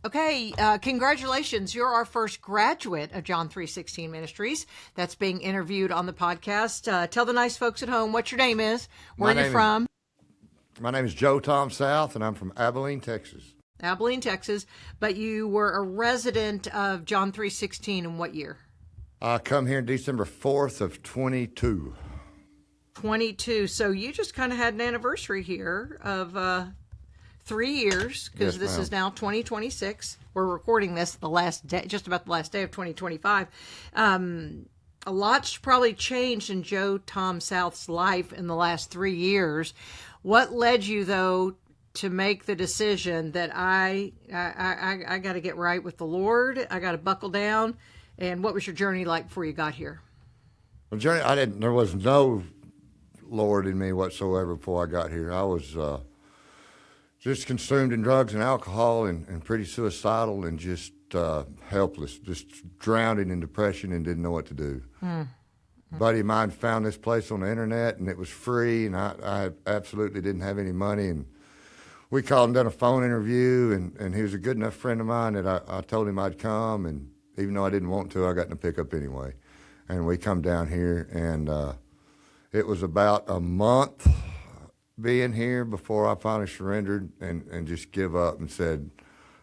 Okay, congratulations. You're our first graduate of John 3:16 Ministries that's being interviewed on the podcast. Tell the nice folks at home what your name is, where you're from. My name is Joe Tom South, and I'm from Abilene, Texas. Abilene, Texas. But you were a resident of John 3:16 in what year? I come here December 4th of 22. 22. So you just kind of had an anniversary here of 3 years, because this is now 2026. We're recording this the last day, just about the last day of 2025. A lot's probably changed in Joe Tom South's life in the last 3 years. What led you, though, to make the decision that I got to get right with the Lord? I got to buckle down. And what was your journey like before you got here? Well, there was no Lord in me whatsoever before I got here. I was just consumed in drugs and alcohol and pretty suicidal and just helpless, just drowning in depression and didn't know what to do. A buddy of mine found this place on the internet, and it was free, and I absolutely didn't have any money. And we called and done a phone interview, and he was a good enough friend of mine that I told him I'd come, and even though I didn't want to, I got in a pickup anyway. And we come down here, and it was about a month being here before I finally surrendered and just give up and said,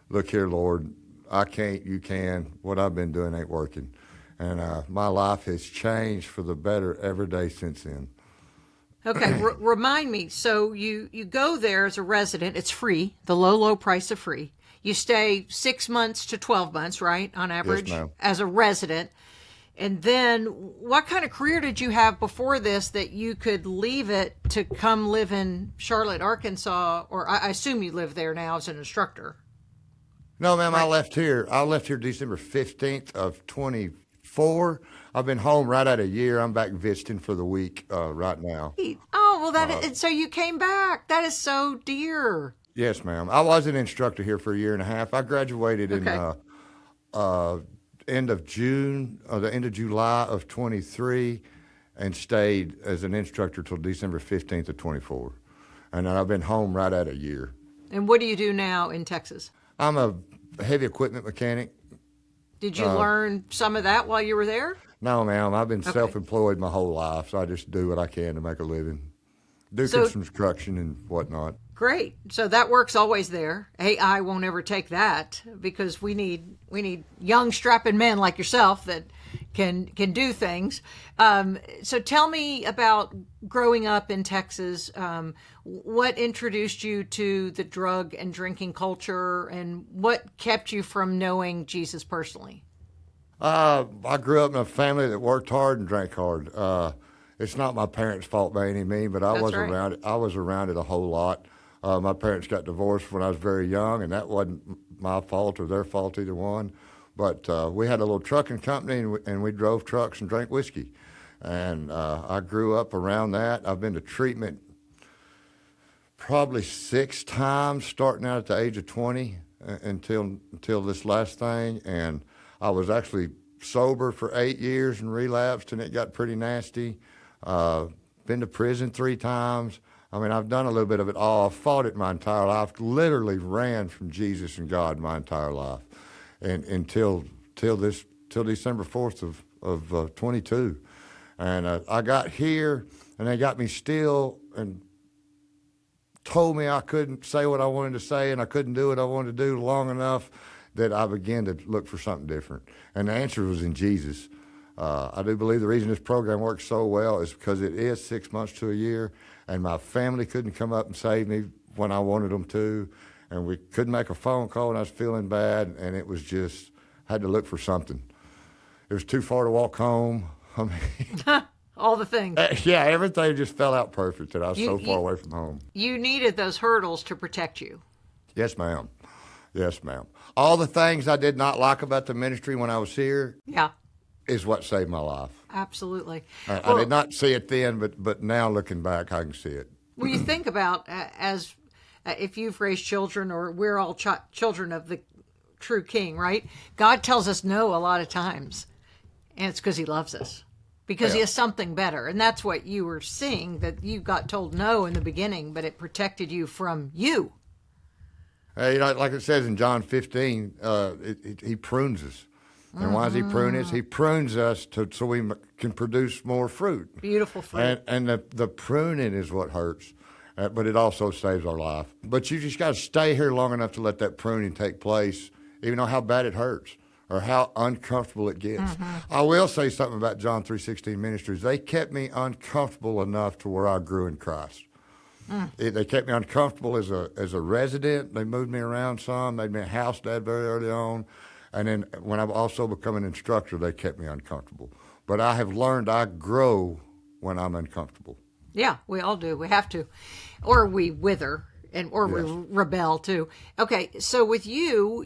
look here, Lord, I can't, you can. What I've been doing ain't working. And my life has changed for the better every day since then. Okay, remind me. So you go there as a resident. It's free, the low price of free. You stay 6 months to 12 months, right, on average, Yes, ma'am. as a resident. And then what kind of career did you have before this that you could leave it to come live in Charlotte, Arkansas? Or I assume you live there now as an instructor. No, ma'am, Right. I left here December 15th of 24. I've been home right at a year. I'm back visiting for the week right now. Oh, well, so you came back. That is so dear. Yes, ma'am. I was an instructor here for a year and a half. I graduated in end of July of 23 and stayed as an instructor till December 15th of 24. And I've been home right at a year. And what do you do now in Texas? I'm a heavy equipment mechanic. Did you learn some of that while you were there? No, ma'am. I've been self-employed my whole life, so I just do what I can to make a living. Do construction and whatnot. Great. So that work's always there. AI won't ever take that because we need young strapping men like yourself that can do things. So tell me about growing up in Texas. What introduced you to the drug and drinking culture, and what kept you from knowing Jesus personally? I grew up in a family that worked hard and drank hard. It's not my parents' fault by any means, but I was around it. I was around it a whole lot. My parents got divorced when I was very young, and that wasn't my fault or their fault, either one. But we had a little trucking company, and we drove trucks and drank whiskey. And I grew up around that. I've been to treatment probably 6 times, starting out at the age of 20 until this last thing. And I was actually sober for 8 years and relapsed, and it got pretty nasty. Been to prison 3 times. I mean, I've done a little bit of it all. I've fought it my entire life. Literally ran from Jesus and God my entire life, and until December 4th of 22, and I got here, and they got me still and told me I couldn't say what I wanted to say, and I couldn't do what I wanted to do long enough that I began to look for something different, and the answer was in Jesus. I do believe the reason this program works so well is because it is 6 months to a year, and my family couldn't come up and save me when I wanted them to, and we couldn't make a phone call when I was feeling bad, and it was just, had to look for something. It was too far to walk home. I mean, all the things. Yeah, everything just fell out perfect, and I was so far away from home. You needed those hurdles to protect you. Yes, ma'am. Yes, ma'am. All the things I did not like about the ministry when I was here. Yeah. Is what saved my life. Absolutely. I did not see it then, but now looking back, I can see it. Well, you think about as if you've raised children, or we're all children of the true King, right? God tells us no a lot of times, and it's because he loves us, because he has something better. And that's what you were seeing, that you got told no in the beginning, but it protected you from you. Like it says in John 15, he prunes us. And why does he prune us? He prunes us so we can produce more fruit. Beautiful fruit. And the pruning is what hurts, but it also saves our life. But you just got to stay here long enough to let that pruning take place, even though how bad it hurts or how uncomfortable it gets. I will say something about John 3:16 Ministries. They kept me uncomfortable enough to where I grew in Christ. They kept me uncomfortable as a resident. They moved me around some. They made me a house dad very early on. And then when I've also become an instructor, they kept me uncomfortable. But I have learned I grow when I'm uncomfortable. Yeah, we all do. We have to. Or we wither, or Yes. we rebel too. Okay, so with you,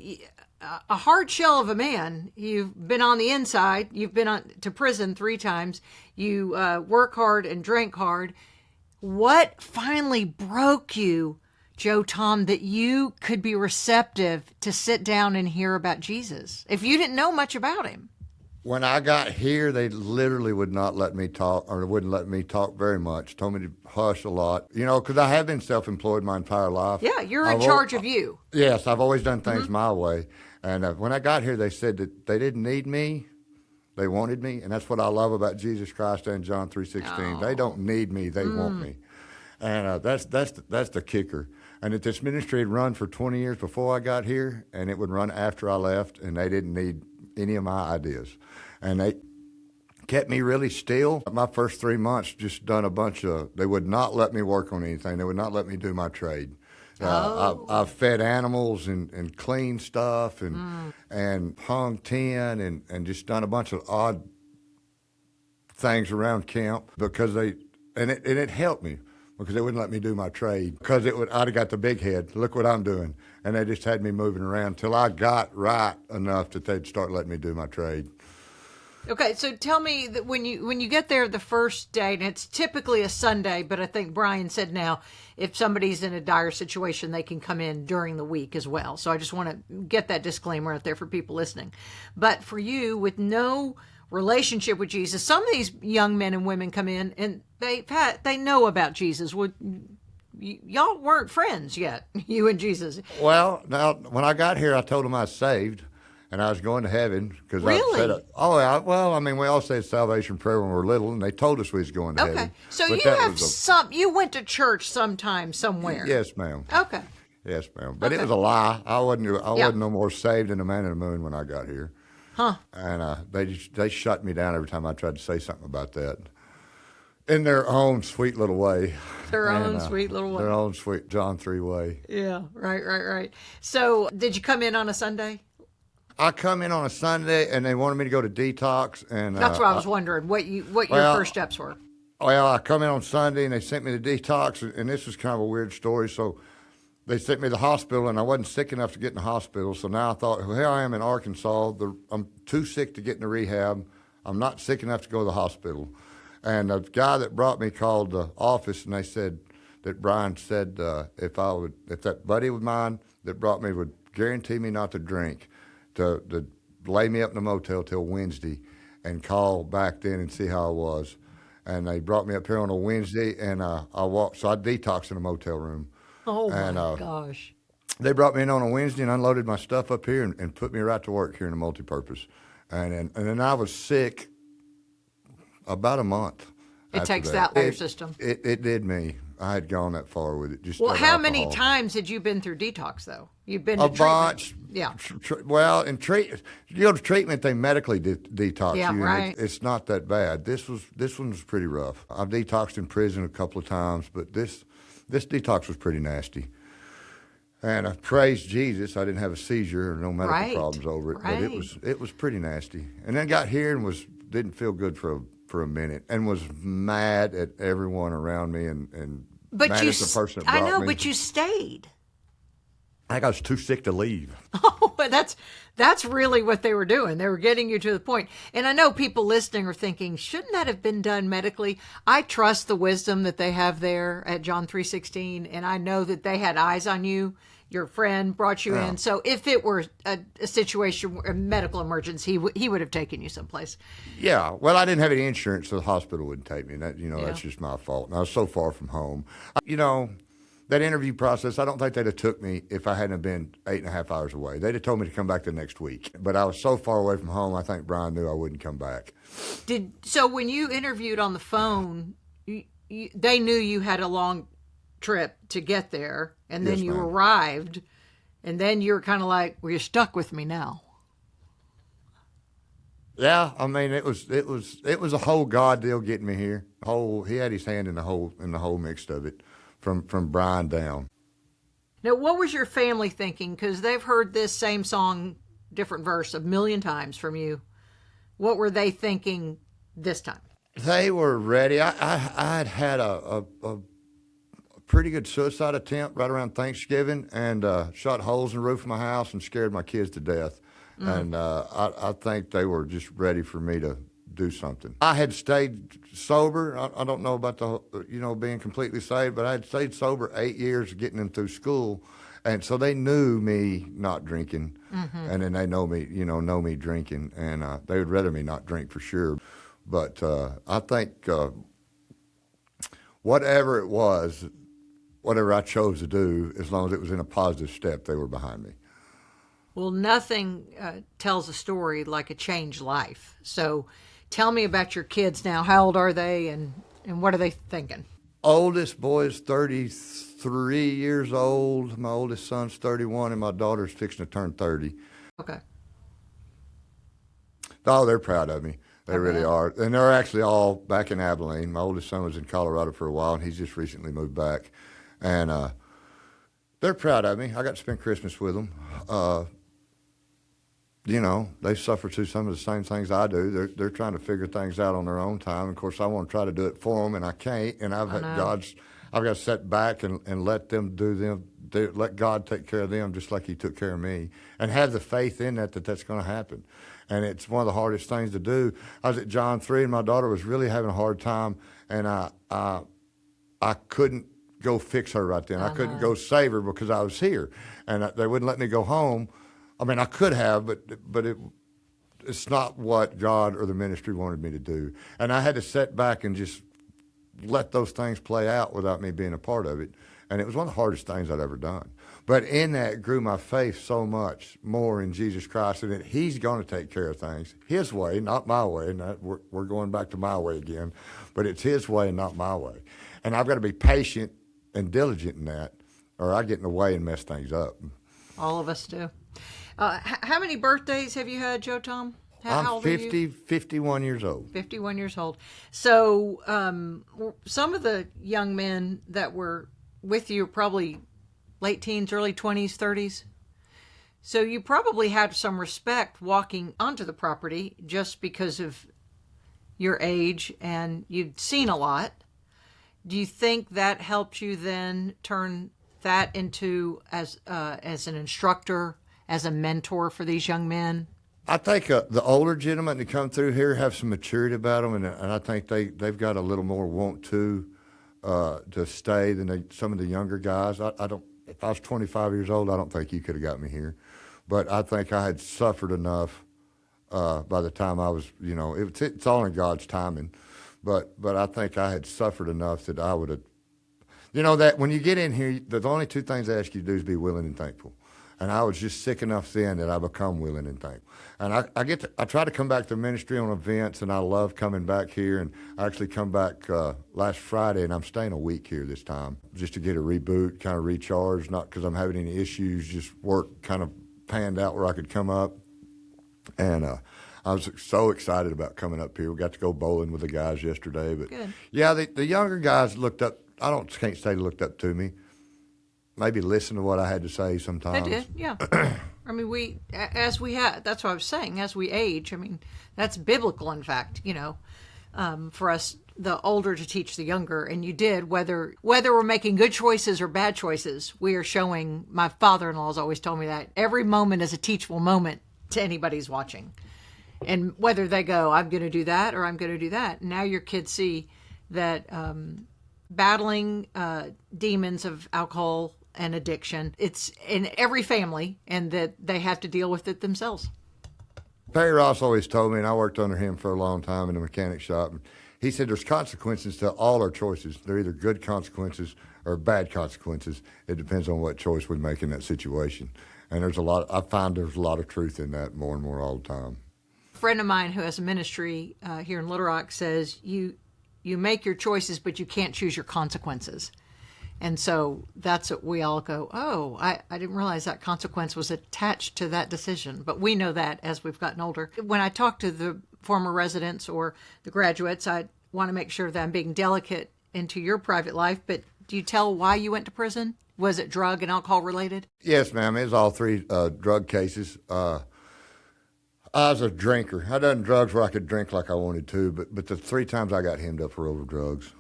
a hard shell of a man, you've been on the inside, you've been to prison 3 times, you work hard and drink hard. What finally broke you, Joe Tom, that you could be receptive to sit down and hear about Jesus if you didn't know much about him? When I got here, they literally would not let me talk, or wouldn't let me talk very much. Told me to hush a lot, because I have been self-employed my entire life. Yeah, you're in charge of you. Yes, I've always done things my way. And when I got here, they said that they didn't need me. They wanted me, and that's what I love about Jesus Christ and John 3:16. They don't need me; they want me, and that's the kicker. And that this ministry had run for 20 years before I got here, and it would run after I left, and they didn't need any of my ideas, and they kept me really still. My first 3 months, just done a bunch of. They would not let me work on anything. They would not let me do my trade. I've fed animals and cleaned stuff and hung tin and just done a bunch of odd things around camp because it helped me because they wouldn't let me do my trade because I'd have got the big head. Look what I'm doing, and they just had me moving around till I got right enough that they'd start letting me do my trade. Okay, so tell me that when you get there the first day, and it's typically a Sunday, but I think Brian said now if somebody's in a dire situation, they can come in during the week as well. So I just want to get that disclaimer out there for people listening. But for you, with no relationship with Jesus, some of these young men and women come in and they know about Jesus. Y'all weren't friends yet, you and Jesus. Well, now when I got here, I told them I was saved. And I was going to heaven because Really? I said, we all said salvation prayer when we were little, and they told us we was going to heaven. Okay, so But you that have was you went to church sometime somewhere. Yes, ma'am. Okay. Yes, ma'am. But Okay. it was a lie. I wasn't no more saved than a man in the moon when I got here. Huh. And they shut me down every time I tried to say something about that. In their own sweet little way. Their own sweet little way. Their own sweet John 3 way. Yeah, right. So did you come in on a Sunday? I come in on a Sunday, and they wanted me to go to detox. And That's what I was wondering, what your first steps were. Well, I come in on Sunday, and they sent me to detox, and this was kind of a weird story. So they sent me to the hospital, and I wasn't sick enough to get in the hospital. So now I thought, well, here I am in Arkansas. I'm too sick to get into rehab. I'm not sick enough to go to the hospital. And the guy that brought me called the office, and they said that Brian said if that buddy of mine that brought me would guarantee me not to drink, to lay me up in the motel till Wednesday and call back then and see how I was. And they brought me up here on a Wednesday, and I detoxed in a motel room. Oh, my gosh. They brought me in on a Wednesday and unloaded my stuff up here and put me right to work here in the multipurpose. And then I was sick about a month. It takes that out of your system. It did me. I had gone that far with it. Just Well, that how many alcohol. times had you been through detox, though? You've been to A bunch. treatment. Yeah. You go to treatment, they medically detox Yeah, you. right. And it's not that bad. This one was pretty rough. I've detoxed in prison a couple of times, but this detox was pretty nasty. And I praise Jesus, I didn't have a seizure or no medical problems over it, but it was pretty nasty. And then got here and didn't feel good for a minute, and was mad at everyone around me and But mad at the person that brought me. but you stayed. I think I was too sick to leave. Oh, but that's really what they were doing. They were getting you to the point. And I know people listening are thinking, shouldn't that have been done medically? I trust the wisdom that they have there at John 3:16, and I know that they had eyes on you. Your friend brought you in. So if it were a situation, a medical emergency, he would have taken you someplace. Yeah, well, I didn't have any insurance, so the hospital wouldn't take me. And that's just my fault. And I was so far from home. that interview process, I don't think they'd have took me if I hadn't have been 8.5 hours away. They'd have told me to come back the next week. But I was so far away from home, I think Brian knew I wouldn't come back. So when you interviewed on the phone, they knew you had a long trip to get there, and then Yes, you ma'am. arrived, and then you're kind of like, well, you're stuck with me now. Yeah, I mean, it was a whole God deal getting me here. He had his hand in the whole mix of it, from Brian down. Now, what was your family thinking? Because they've heard this same song, different verse, a million times from you. What were they thinking this time? They were ready. I had a pretty good suicide attempt right around Thanksgiving, and shot holes in the roof of my house and scared my kids to death. And I think they were just ready for me to do something. I had stayed sober. I don't know about being completely saved, but I had stayed sober 8 years getting them through school. And so they knew me not drinking, and then they know me drinking, and they would rather me not drink for sure. But I think whatever it was, whatever I chose to do, as long as it was in a positive step, they were behind me. Well, nothing tells a story like a changed life. So tell me about your kids now. How old are they, and what are they thinking? Oldest boy is 33 years old. My oldest son's 31, and my daughter's fixing to turn 30. Okay. Oh, they're proud of me. They really are. And they're actually all back in Abilene. My oldest son was in Colorado for a while, and he's just recently moved back. And they're proud of me. I got to spend Christmas with them. They suffer through some of the same things I do. They're trying to figure things out on their own time. Of course, I want to try to do it for them, and I can't. And I've got to sit back and let them do them. Let God take care of them just like He took care of me, and have the faith in that's going to happen. And it's one of the hardest things to do. I was at John 3, and my daughter was really having a hard time, and I couldn't go fix her right then. I couldn't go save her because I was here, and they wouldn't let me go home. I mean, I could have, but it's not what God or the ministry wanted me to do. And I had to sit back and just let those things play out without me being a part of it. And it was one of the hardest things I'd ever done. But in that grew my faith so much more in Jesus Christ, and that He's going to take care of things His way, not my way. And we're going back to my way again. But it's His way and not my way. And I've got to be patient and diligent in that, or I get in the way and mess things up. All of us do. How many birthdays have you had, Joe Tom? How I'm 51 years old. 51 years old. So some of the young men that were with you are probably late teens, early 20s, 30s. So you probably had some respect walking onto the property just because of your age, and you'd seen a lot. Do you think that helped you then turn that into as an instructor, as a mentor for these young men? I think the older gentlemen that come through here have some maturity about them, and I think they've got a little more want to stay than some of the younger guys. I don't. If I was 25 years old, I don't think you could have got me here, but I think I had suffered enough by the time I was. It's all in God's timing, but I think I had suffered enough that I would have. That when you get in here, the only two things I ask you to do is be willing and thankful. And I was just sick enough then that I become willing and thankful. And I try to come back to ministry on events, and I love coming back here. And I actually come back last Friday, and I'm staying a week here this time just to get a reboot, kind of recharge, not because I'm having any issues, just work kind of panned out where I could come up. And I was so excited about coming up here. We got to go bowling with the guys yesterday. But Good. Yeah, the younger guys looked up. Can't say they looked up to me. Maybe listen to what I had to say sometimes. They did, yeah. I mean, that's what I was saying, as we age, I mean, that's biblical, in fact, for us, the older to teach the younger. And you did, whether we're making good choices or bad choices, we are showing. My father-in-law has always told me that every moment is a teachable moment to anybody who's watching. And whether they go, I'm going to do that or I'm going to do that. Now your kids see that battling demons of alcohol and addiction, it's in every family, and that they have to deal with it themselves. Perry Ross always told me, and I worked under him for a long time in the mechanic shop, and he said there's consequences to all our choices. They're either good consequences or bad consequences. It depends on what choice we make in that situation. And I find there's a lot of truth in that more and more all the time. A friend of mine who has a ministry here in Little Rock says you make your choices, but you can't choose your consequences. And so that's what we all go, oh, I didn't realize that consequence was attached to that decision. But we know that as we've gotten older. When I talk to the former residents or the graduates, I want to make sure that I'm being delicate into your private life. But do you tell why you went to prison? Was it drug and alcohol related? Yes, ma'am. It was all three drug cases. I was a drinker. I done drugs where I could drink like I wanted to, but the 3 times I got hemmed up for over drugs.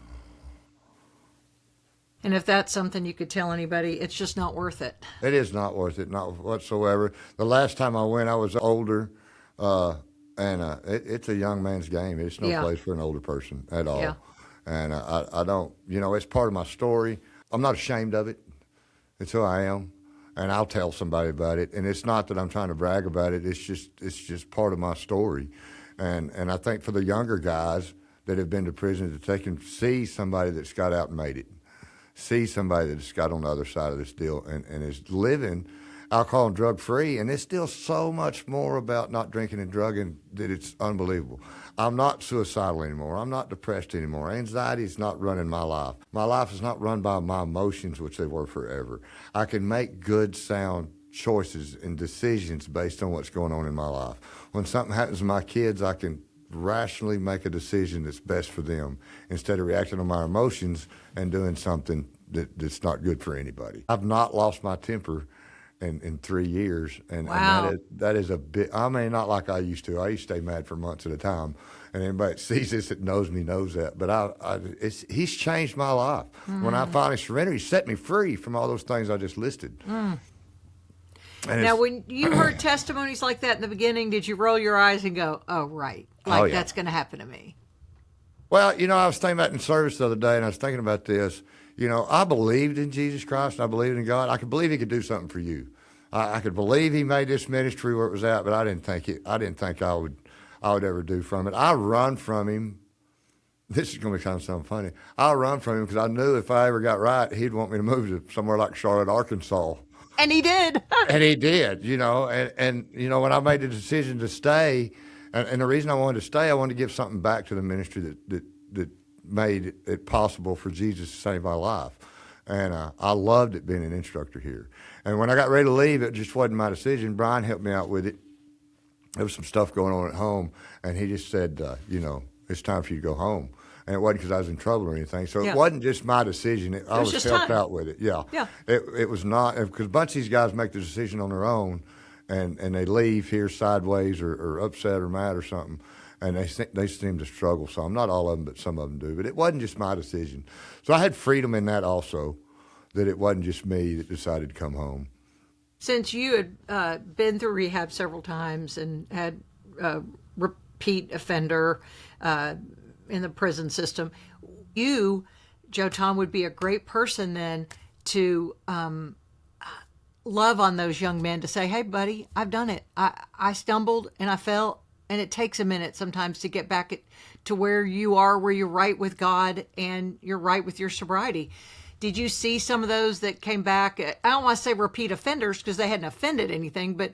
And if that's something you could tell anybody, it's just not worth it. It is not worth it, not whatsoever. The last time I went, I was older, and it's a young man's game. It's no place for an older person at all. Yeah. And I don't, it's part of my story. I'm not ashamed of it. It's who I am, and I'll tell somebody about it. And it's not that I'm trying to brag about it. It's just part of my story. And I think for the younger guys that have been to prison, that they can see somebody that's got out and made it. See somebody that's got on the other side of this deal and is living alcohol and drug free, and it's still so much more about not drinking and drugging that it's unbelievable. I'm not suicidal anymore. I'm not depressed anymore. Anxiety is not running my life. My life is not run by my emotions, which they were forever. I can make good, sound choices and decisions based on what's going on in my life. When something happens to my kids, I can rationally make a decision that's best for them instead of reacting on my emotions and doing something that's not good for anybody. I've not lost my temper in 3 years, and, wow. and that is a bit. I mean, not like I used to. I used to stay mad for months at a time, and anybody that sees this that knows me knows that. But he's changed my life. When I finally surrendered, he set me free from all those things I just listed. Now, when you heard testimonies like that in the beginning, did you roll your eyes and go, oh, right, like that's going to happen to me? Well, I was thinking about in service the other day, and I was thinking about this. I believed in Jesus Christ, and I believed in God. I could believe he could do something for you. I could believe he made this ministry where it was at, but I didn't think I would ever do from it. I run from him. This is going to be kind of something funny. I run from him because I knew if I ever got right, he'd want me to move to somewhere like Charlotte, Arkansas. And he did. And he did, and when I made the decision to stay, and the reason I wanted to stay, I wanted to give something back to the ministry that made it possible for Jesus to save my life. And I loved it being an instructor here. And when I got ready to leave, it just wasn't my decision. Brian helped me out with it. There was some stuff going on at home, and he just said, it's time for you to go home. And it wasn't because I was in trouble or anything. So it wasn't just my decision. I was helped out with it. Yeah. It was not, because a bunch of these guys make the decision on their own, and they leave here sideways or upset or mad or something, and they seem to struggle some. Not all of them, but some of them do. But it wasn't just my decision. So I had freedom in that also, that it wasn't just me that decided to come home. Since you had been through rehab several times and had repeat offender in the prison system, you, Joe Tom, would be a great person then to love on those young men, to say, hey, buddy, I've done it. I stumbled and I fell, and it takes a minute sometimes to get back to where you are, where you're right with God and you're right with your sobriety. Did you see some of those that came back? I don't want to say repeat offenders because they hadn't offended anything, but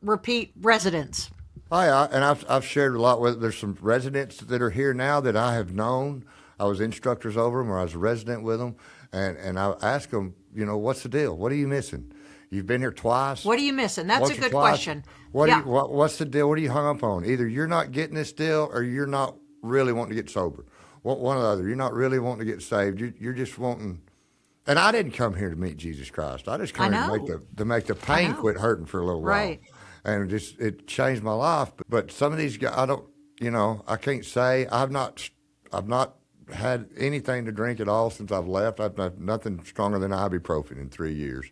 repeat residents. Oh, yeah, and I've shared a lot with. There's some residents that are here now that I have known. I was instructors over them, or I was a resident with them, and I asked them, what's the deal? What are you missing? You've been here twice. What are you missing? That's a good question. What's the deal? What are you hung up on? Either you're not getting this deal, or you're not really wanting to get sober. One or the other. You're not really wanting to get saved. You're just wanting. And I didn't come here to meet Jesus Christ. I just came here to make the pain quit hurting for a little while. Right. And it changed my life. But some of these guys, I can't say I've not had anything to drink at all since I've left. I've had nothing stronger than ibuprofen in 3 years,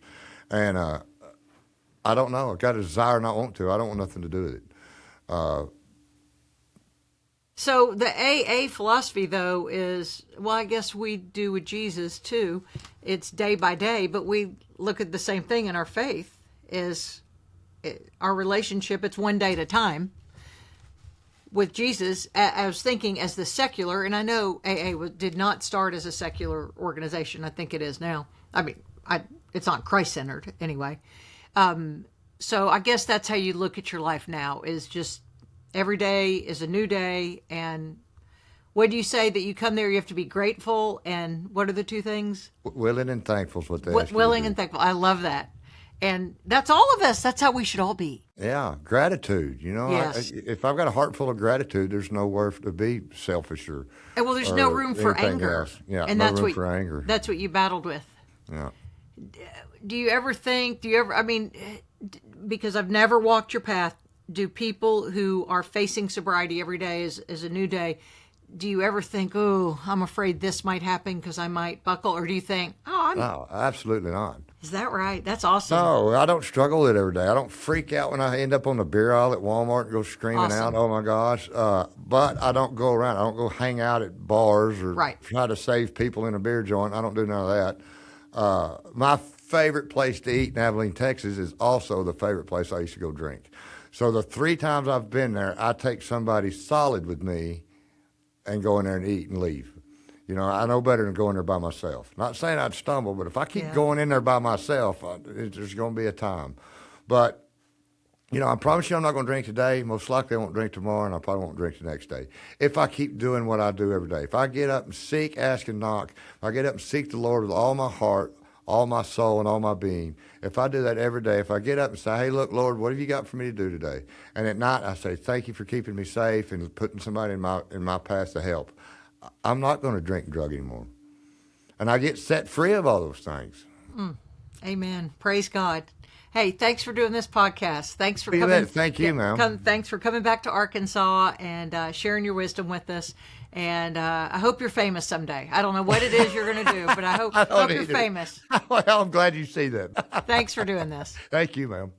and I don't know. I've got a desire not want to. I don't want nothing to do with it. So the AA philosophy, though, is, well, I guess we do with Jesus too. It's day by day, but we look at the same thing in our faith. Is our relationship, it's one day at a time. with Jesus, I was thinking as the secular, and I know AA did not start as a secular organization. I think it is now. I mean, it's not Christ-centered anyway. So I guess that's how you look at your life now, is just every day is a new day. And what do you say that you come there, you have to be grateful, and what are the two things? Willing and thankful is what they ask you to Willing do. and thankful. I love that. And that's all of us. That's how we should all be. Yeah, gratitude. You know, Yes. if I've got a heart full of gratitude, there's nowhere to be selfish or. And well, there's no or room for anything anger. else. Yeah, and no that's room what for anger. That's what you battled with. Yeah. Do you ever think? I mean, because I've never walked your path. Do people who are facing sobriety every day as a new day? Do you ever think, oh, I'm afraid this might happen because I might buckle? Or do you think, No, absolutely not. is that right? That's awesome. No, I don't struggle with it every day. I don't freak out when I end up on the beer aisle at Walmart and go screaming Awesome. out, oh my gosh. But I don't go around. I don't go hang out at bars or Right. try to save people in a beer joint. I don't do none of that. My favorite place to eat in Abilene, Texas is also the favorite place I used to go drink. So the 3 times I've been there, I take somebody solid with me and go in there and eat and leave. You know, I know better than going there by myself. Not saying I'd stumble, but if I keep Yeah. going in there by myself, there's going to be a time. But, you know, I promise you I'm not going to drink today. Most likely I won't drink tomorrow, and I probably won't drink the next day. If I keep doing what I do every day. If I get up and seek, ask, and knock, if I get up and seek the Lord with all my heart, all my soul, and all my being, if I do that every day, if I get up and say, hey, look, Lord, what have you got for me to do today? And at night I say, thank you for keeping me safe and putting somebody in my path to help. I'm not going to drink and drug anymore. And I get set free of all those things. Amen. Praise God. Hey, thanks for doing this podcast. Thanks for You coming. bet. Thank you, ma'am. Thanks for coming back to Arkansas and sharing your wisdom with us. And I hope you're famous someday. I don't know what it is you're going to do, but I hope don't you're either. famous. Well, I'm glad you see that. Thanks for doing this. Thank you, ma'am.